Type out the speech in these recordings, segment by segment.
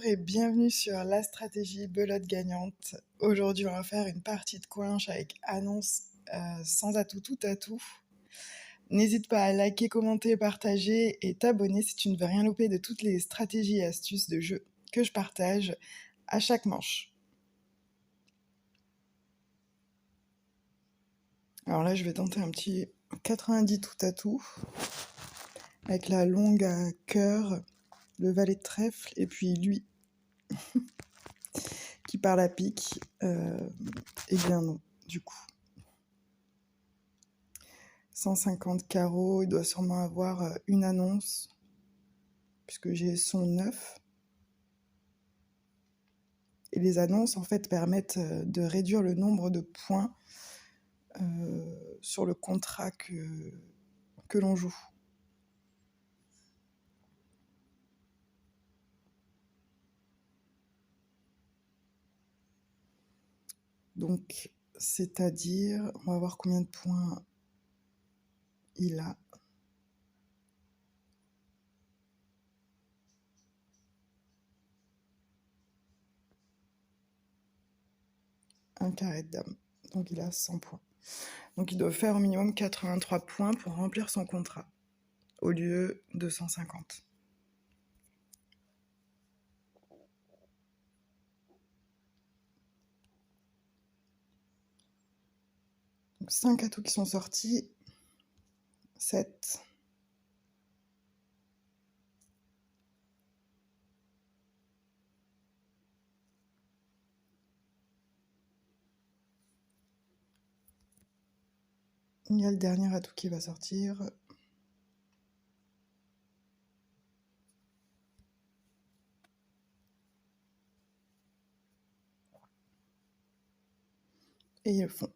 Bonjour et bienvenue sur la stratégie belote gagnante. Aujourd'hui, on va faire une partie de coinche avec annonce sans atout, tout atout. N'hésite pas à liker, commenter, partager et t'abonner si tu ne veux rien louper de toutes les stratégies et astuces de jeu que je partage à chaque manche. Alors là, je vais tenter un petit 90 tout à tout avec la longue à cœur, le valet de trèfle et puis lui qui parle à pique. Eh bien non, du coup. 150 carreaux, il doit sûrement avoir une annonce, puisque j'ai son 9. Et les annonces, en fait, permettent de réduire le nombre de points sur le contrat que l'on joue. Donc, c'est-à-dire, on va voir combien de points il a. Un carré de dame. Donc, il a 100 points. Donc, il doit faire au minimum 83 points pour remplir son contrat, au lieu de 150. Donc, 5 atouts qui sont sortis. 7. Il y a le dernier atout qui va sortir. Et ils le font.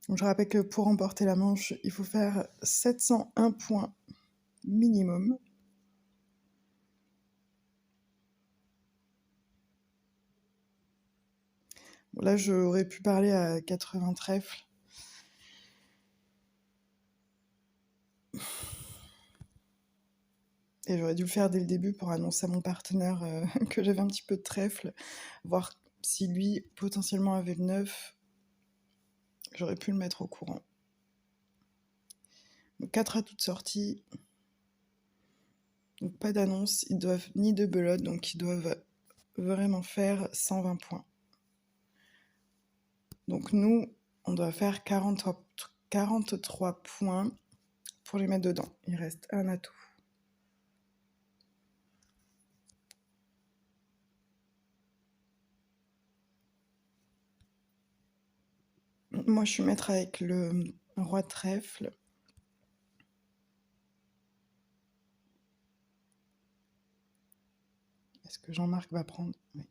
Donc je rappelle que pour remporter la manche, il faut faire 701 points minimum. Bon, là, j'aurais pu parler à 80 trèfles. Et j'aurais dû le faire dès le début pour annoncer à mon partenaire que j'avais un petit peu de trèfle, voir si lui, potentiellement, avait le 9. J'aurais pu le mettre au courant. Donc 4 atouts de sortie. Donc pas d'annonce, ils doivent ni de belote, donc ils doivent vraiment faire 120 points. Donc nous, on doit faire 43 points pour les mettre dedans. Il reste un atout. Moi, je suis maître avec le roi de trèfle. Est-ce que Jean-Marc va prendre? Oui.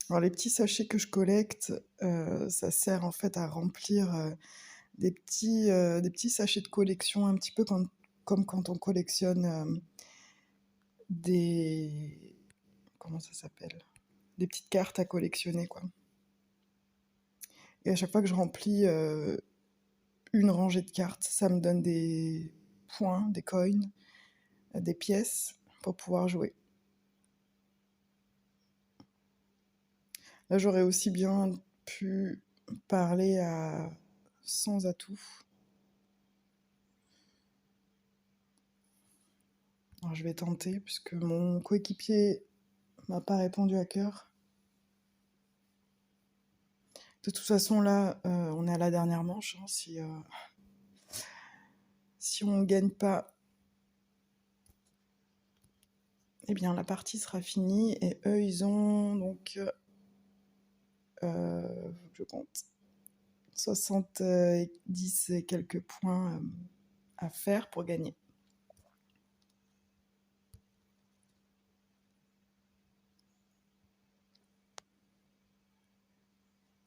Alors, les petits sachets que je collecte, ça sert en fait à remplir des petits sachets de collection, un petit peu comme quand on collectionne des... Comment ça s'appelle? Des petites cartes à collectionner, quoi. Et à chaque fois que je remplis une rangée de cartes, ça me donne des points, des coins, des pièces pour pouvoir jouer. Là, j'aurais aussi bien pu parler à sans atout. Alors, je vais tenter puisque mon coéquipier m'a pas répondu à cœur. De toute façon, là, on est à la dernière manche. Hein, si on ne gagne pas, eh bien, la partie sera finie. Et eux, ils ont donc, je compte, 70 et quelques points à faire pour gagner.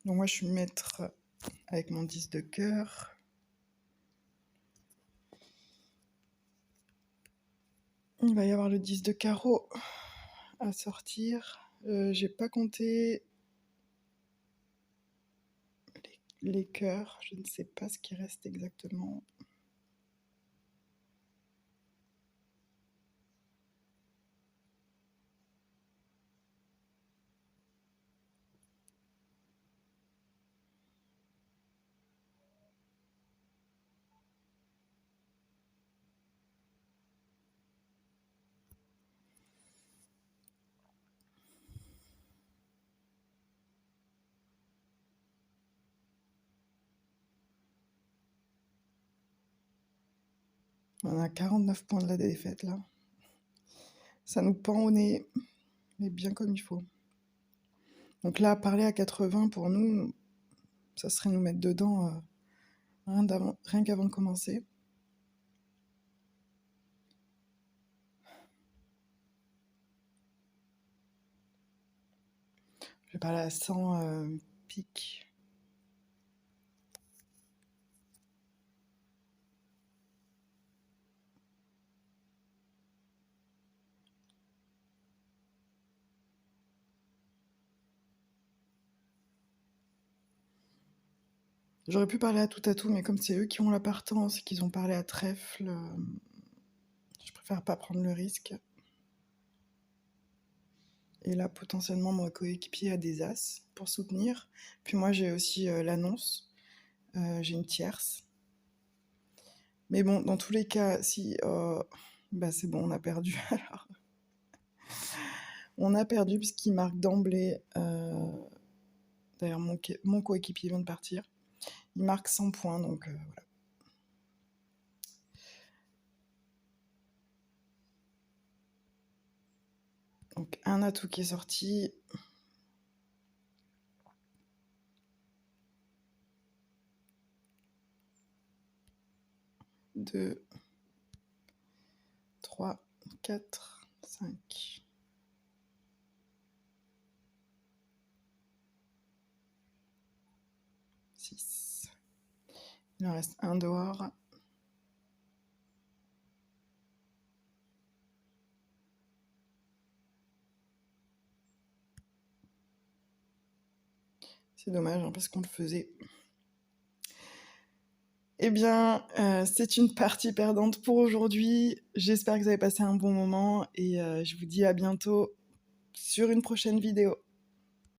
Donc moi, je suis maître avec mon 10 de cœur. Il va y avoir le 10 de carreau à sortir. J'ai pas compté les cœurs, je ne sais pas ce qui reste exactement. On a 49 points de la défaite là. Ça nous pend au nez, mais bien comme il faut. Donc là, parler à 80 pour nous, ça serait nous mettre dedans rien qu'avant de commencer. Je vais parler à 100 pics. J'aurais pu parler à tout, mais comme c'est eux qui ont la partance et qu'ils ont parlé à trèfle, je préfère pas prendre le risque. Et là, potentiellement, mon coéquipier a des as pour soutenir. Puis moi, j'ai aussi l'annonce. J'ai une tierce. Mais bon, dans tous les cas, si... bah c'est bon, on a perdu alors. On a perdu puisqu'il marque d'emblée... D'ailleurs, mon coéquipier vient de partir. Il marque 100 points, donc voilà. Donc un atout qui est sorti. 2, 3, 4, 5. Il en reste un dehors. C'est dommage, hein, parce qu'on le faisait. Eh bien, c'est une partie perdante pour aujourd'hui. J'espère que vous avez passé un bon moment et je vous dis à bientôt sur une prochaine vidéo.